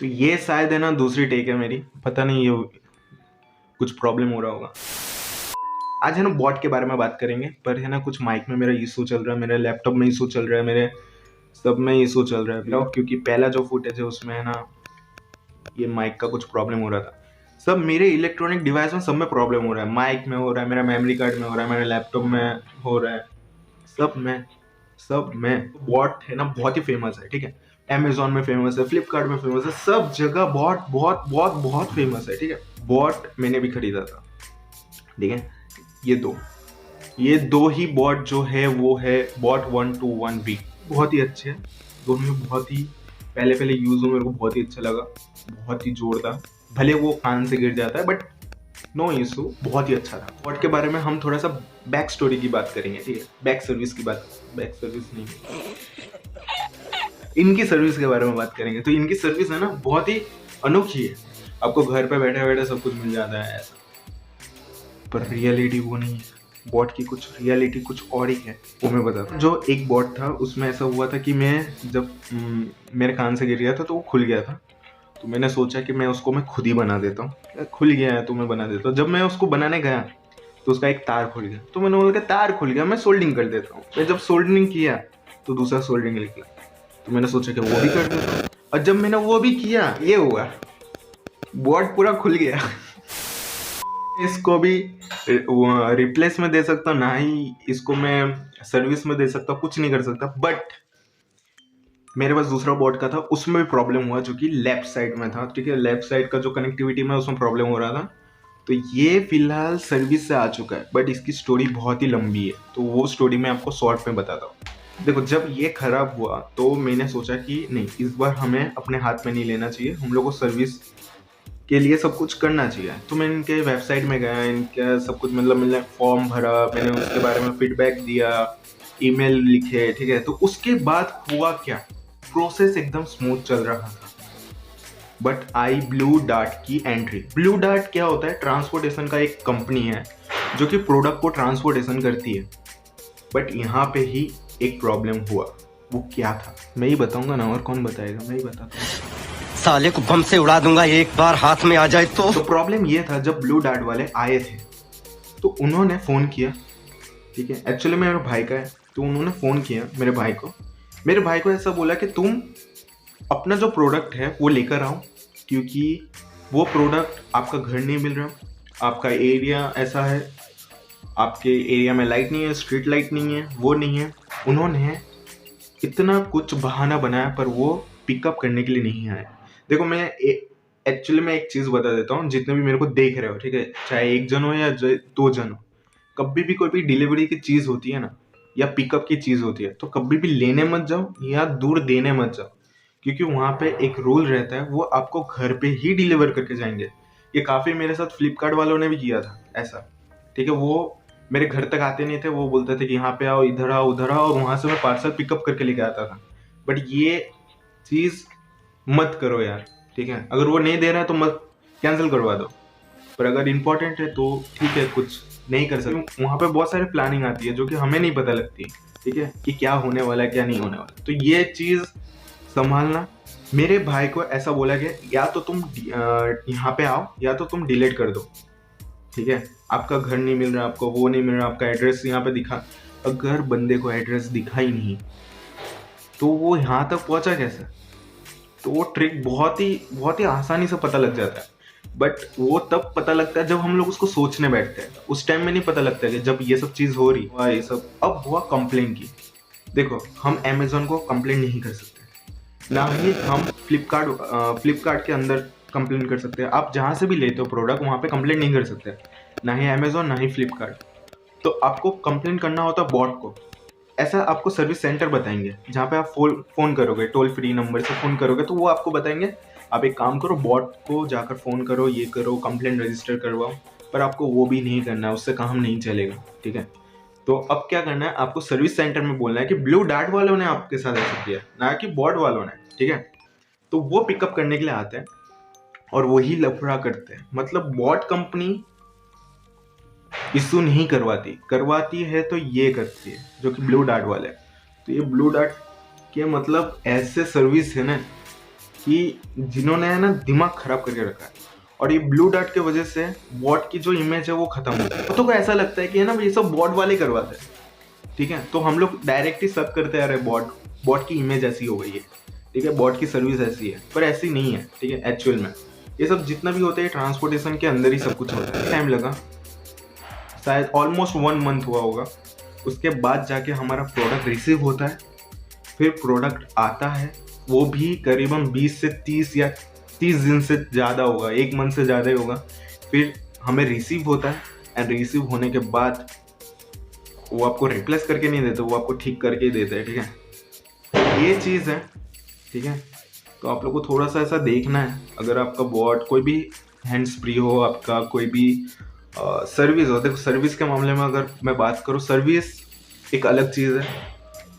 तो ये शायद है ना दूसरी टेक है मेरी, पता नहीं ये कुछ प्रॉब्लम हो रहा होगा। आज है ना बॉट के बारे में बात करेंगे, पर है ना कुछ माइक में मेरा इशू चल रहा है, मेरे लैपटॉप में इशू चल रहा है, मेरे सब में इशू चल रहा है क्योंकि पहला जो फुटेज है उसमें है ना ये माइक का कुछ प्रॉब्लम हो रहा था। सब मेरे इलेक्ट्रॉनिक डिवाइस में सब में प्रॉब्लम हो रहा है, माइक में हो रहा है, मेरा मेमोरी कार्ड में हो रहा है, मेरे लैपटॉप में हो रहा है, सब में बॉट है ना बहुत ही फेमस है। ठीक है, Amazon में फेमस है, फ्लिपकार्ट में फेमस है, सब जगह बॉट बहुत बहुत बहुत फेमस है। ठीक है, बॉट मैंने भी खरीदा था। ठीक है, ये दो ही बॉट जो है वो है बॉट 121B, बहुत ही अच्छे हैं दोनों, बहुत ही पहले यूज हो, मेरे को बहुत ही अच्छा लगा, बहुत ही जोरदार। भले वो कान से गिर जाता है बट नो इशू, बहुत ही अच्छा था। बॉट के बारे में हम थोड़ा सा बैक स्टोरी की बात करेंगे। ठीक है, बैक सर्विस नहीं, इनकी सर्विस के बारे में बात करेंगे। तो इनकी सर्विस है ना बहुत ही अनोखी है, आपको घर पे बैठे बैठे सब कुछ मिल जाता है ऐसा, पर रियलिटी वो नहीं है। बॉट की कुछ रियलिटी कुछ और ही है, वो मैं बताता हूँ। जो एक बॉट था उसमें ऐसा हुआ था कि मैं जब मेरे कान से गिर गया था तो वो खुल गया था, तो मैंने सोचा कि मैं खुद ही बना देता हूँ, खुल गया है तो मैं बना देता हूँ। जब मैं उसको बनाने गया तो उसका एक तार खुल गया, तो मैंने बोला तार खुल गया मैं सोल्डिंग कर देता हूँ। मैं जब सोल्डिंग किया तो दूसरा सोल्डिंग निकला, तो मैंने सोचा कि वो भी कर देता हूँ, और जब मैंने वो भी किया ये हुआ, बॉट पूरा खुल गया। इसको भी रिप्लेस में दे सकता हूँ, ना ही इसको मैं सर्विस में दे सकता हूँ, कुछ नहीं कर सकता। बट मेरे पास दूसरा बॉट का था, उसमें भी प्रॉब्लम हुआ, जो कि लेफ्ट साइड में था। ठीक है, लेफ्ट साइड का जो कनेक्टिविटी में उसमें प्रॉब्लम हो रहा था। तो ये फिलहाल सर्विस से आ चुका है, बट इसकी स्टोरी बहुत ही लंबी है, तो वो स्टोरी मैं आपको शॉर्ट में बताता हूँ। देखो, जब ये खराब हुआ तो मैंने सोचा कि नहीं, इस बार हमें अपने हाथ में नहीं लेना चाहिए, हम लोग को सर्विस के लिए सब कुछ करना चाहिए। तो मैं इनके वेबसाइट में गया, इनका सब कुछ मतलब मैंने फॉर्म भरा, मैंने उसके बारे में फीडबैक दिया, ईमेल लिखे। ठीक है, तो उसके बाद हुआ क्या, प्रोसेस एकदम स्मूथ चल रहा था। बट आई ब्लू डार्ट की एंट्री। ब्लू डार्ट क्या होता है, ट्रांसपोर्टेशन का एक कंपनी है जो कि प्रोडक्ट को ट्रांसपोर्टेशन करती है। बट यहाँ पे ही एक प्रॉब्लम हुआ, वो क्या था मैं ही बताऊंगा ना, और कौन बताएगा, मैं ही बताता हूँ। साले को बम से उड़ा दूंगा एक बार हाथ में आ जाए तो प्रॉब्लम ये था, जब ब्लू डार्ट वाले आए थे तो उन्होंने फ़ोन किया। ठीक है, एक्चुअली मेरे भाई का है, तो उन्होंने फ़ोन किया मेरे भाई को ऐसा बोला कि तुम अपना जो प्रोडक्ट है वो लेकर आओ, क्योंकि वो प्रोडक्ट आपका घर नहीं मिल रहा, आपका एरिया ऐसा है, आपके एरिया में लाइट नहीं है, स्ट्रीट लाइट नहीं है, वो नहीं है। उन्होंने इतना कुछ बहाना बनाया, पर वो पिकअप करने के लिए नहीं आए। देखो, मैं एक्चुअली मैं एक चीज़ बता देता हूँ, जितने भी मेरे को देख रहे हो, ठीक है, चाहे एक जन हो या 2 जन हो, कभी भी कोई भी डिलीवरी की चीज़ होती है ना, या पिकअप की चीज़ होती है, तो कभी भी लेने मत जाओ या दूर देने मत जाओ, क्योंकि वहाँ पे एक रूल रहता है, वो आपको घर पे ही डिलीवर करके जाएंगे। ये काफ़ी मेरे साथ फ्लिपकार्ट वालों ने भी किया था ऐसा। ठीक है, वो मेरे घर तक आते नहीं थे, वो बोलते थे कि यहाँ पे आओ, इधर आओ, उधर आओ, और वहाँ से मैं पार्सल पिकअप करके लेके आता था। बट ये चीज़ मत करो यार। ठीक है, अगर वो नहीं दे रहा है तो मत, कैंसिल करवा दो। पर अगर इम्पोर्टेंट है तो ठीक है, कुछ नहीं कर सकते। वहाँ पे बहुत सारी प्लानिंग आती है जो कि हमें नहीं पता लगती। ठीक है, कि क्या होने वाला है क्या नहीं होने वाला, तो ये चीज़ संभालना। मेरे भाई को ऐसा बोला गया, या तो तुम यहाँ पे आओ या तो तुम डिलीट कर दो। ठीक है, आपका घर नहीं मिल रहा, आपको वो नहीं मिल रहा, आपका एड्रेस यहाँ पे दिखा। अगर बंदे को एड्रेस दिखा ही नहीं तो वो यहाँ तक पहुँचा कैसे? तो वो ट्रिक बहुत ही आसानी से पता लग जाता है। बट वो तब पता लगता है जब हम लोग उसको सोचने बैठते हैं, उस टाइम में नहीं पता लगता है कि जब ये सब चीज़ हो रही है। ये सब अब हुआ कंप्लेन की। देखो, हम अमेजोन को कंप्लेन नहीं कर सकते, ना ही हम फ्लिपकार्ट के अंदर कंप्लेन कर सकते हैं। आप जहाँ से भी लेते हो प्रोडक्ट, वहाँ पे कंप्लेन नहीं कर सकते, ना ही अमेजोन ना ही फ्लिपकार्ट। तो आपको कंप्लेन करना होता है बॉट को। ऐसा आपको सर्विस सेंटर बताएंगे, जहाँ पे आप फ़ोन करोगे, टोल फ्री नंबर से फ़ोन करोगे, तो वो आपको बताएंगे आप एक काम करो, बॉट को जाकर फ़ोन करो, ये करो, कंप्लेंट रजिस्टर करवाओ। पर आपको वो भी नहीं करना है, उससे काम नहीं चलेगा। ठीक है, तो अब क्या करना है, आपको सर्विस सेंटर में बोलना है कि ब्लू डार्ट वालों ने आपके साथ ऐसा किया, ना कि बॉट वालों ने। ठीक है, तो वो पिकअप करने के लिए आते हैं और वही लफड़ा करते हैं। मतलब बॉट कंपनी इशू नहीं करवाती है तो ये करती है, जो कि ब्लू डार्ट वाले। तो ये ब्लू डार्ट के मतलब ऐसे सर्विस है ना कि जिन्होंने है ना दिमाग खराब करके रखा है। और ये ब्लू डार्ट की वजह से बॉट की जो इमेज है वो खत्म हो गई। तो को ऐसा लगता है कि है ना ये सब बॉट वाले करवाते हैं, ठीक है। तो हम लोग डायरेक्ट ही सब करते आ रहे बॉट की इमेज ऐसी हो गई है, ठीक है, बॉट की सर्विस ऐसी है, पर ऐसी नहीं है, ठीक है। एक्चुअल में ये सब जितना भी होता है ट्रांसपोर्टेशन के अंदर ही सब कुछ होता है। टाइम लगा, शायद ऑलमोस्ट 1 मंथ हुआ होगा। उसके बाद जाके हमारा प्रोडक्ट रिसीव होता है, फिर प्रोडक्ट आता है, वो भी करीबन 20 से 30 या 30 दिन से ज़्यादा होगा, 1 मंथ से ज़्यादा ही होगा। फिर हमें रिसीव होता है, एंड रिसीव होने के बाद वो आपको रिप्लेस करके नहीं देते, वो आपको ठीक करके ही देते हैं, ठीक है। ये चीज़ है, ठीक है। तो आप लोग को थोड़ा सा ऐसा देखना है, अगर आपका बॉट कोई भी हैंड्स फ्री हो, आपका कोई भी सर्विस हो। देखो सर्विस के मामले में अगर मैं बात करूँ, सर्विस एक अलग चीज़ है,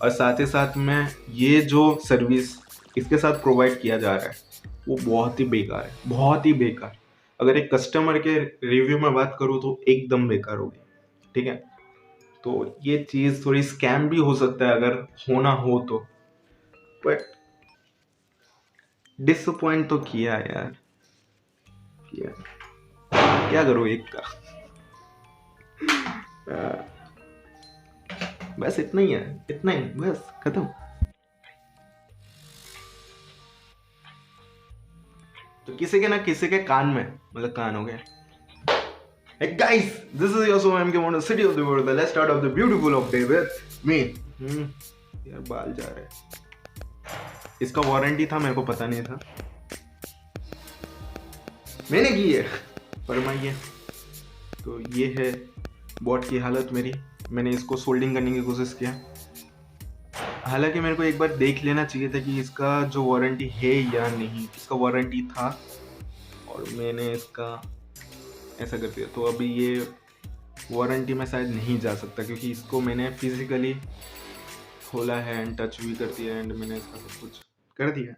और साथ ही साथ में ये जो सर्विस इसके साथ प्रोवाइड किया जा रहा है वो बहुत ही बेकार है, बहुत ही बेकार। अगर एक कस्टमर के रिव्यू में बात करूँ तो एकदम बेकार होगी, ठीक है। तो ये चीज़ थोड़ी स्कैम भी हो सकता है अगर होना हो तो, बट डिसअपॉइंट तो किया यार, किया, क्या करो एक का। बस इतना ही है, इतना ही, बस खत्म। तो किसी के ना किसी के कान में, मतलब कान हो गया। Hey guys, this is your show. I'm from the city of the world. Let's start off the beautiful of day with me. यार बाल जा रहे हैं। इसका वारंटी था, मेरे को पता नहीं था, मैंने की है, फरमाइए। तो ये है बॉट की हालत मेरी। मैंने इसको सोल्डिंग करने की कोशिश किया, हालांकि मेरे को एक बार देख लेना चाहिए था कि इसका जो वारंटी है या नहीं। इसका वारंटी था और मैंने इसका ऐसा कर दिया, तो अभी ये वारंटी में शायद नहीं जा सकता, क्योंकि इसको मैंने फिजिकली खोला है एंड टच भी कर दिया एंड मैंने इसका सब कुछ कर दिया।